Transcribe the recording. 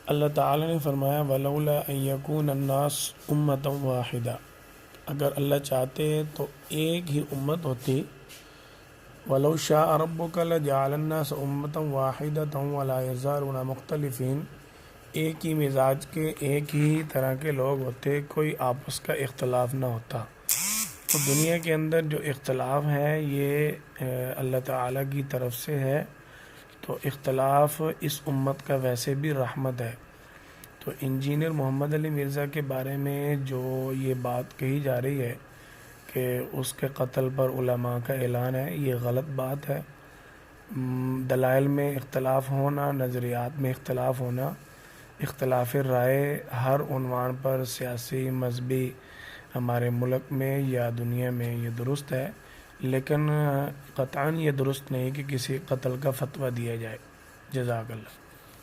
اللہ تعالیٰ نے فرمایا ولولا ان یکون الناس امۃ واحدہ، اگر اللہ چاہتے تو ایک ہی امت ہوتی. ولو شاء ربک لجعل الناس امۃ واحدۃ ولا یزالون مختلفین، ایک ہی مزاج کے ایک ہی طرح کے لوگ ہوتے، کوئی آپس کا اختلاف نہ ہوتا. تو دنیا کے اندر جو اختلاف ہے یہ اللہ تعالیٰ کی طرف سے ہے. تو اختلاف اس امت کا ویسے بھی رحمت ہے. تو انجینئر محمد علی مرزا کے بارے میں جو یہ بات کہی جا رہی ہے کہ اس کے قتل پر علماء کا اعلان ہے، یہ غلط بات ہے. دلائل میں اختلاف ہونا، نظریات میں اختلاف ہونا، اختلاف رائے ہر عنوان پر سیاسی، مذہبی، ہمارے ملک میں یا دنیا میں یہ درست ہے، لیکن قطعاً یہ درست نہیں کہ کسی قتل کا فتویٰ دیا جائے. جزاک اللہ.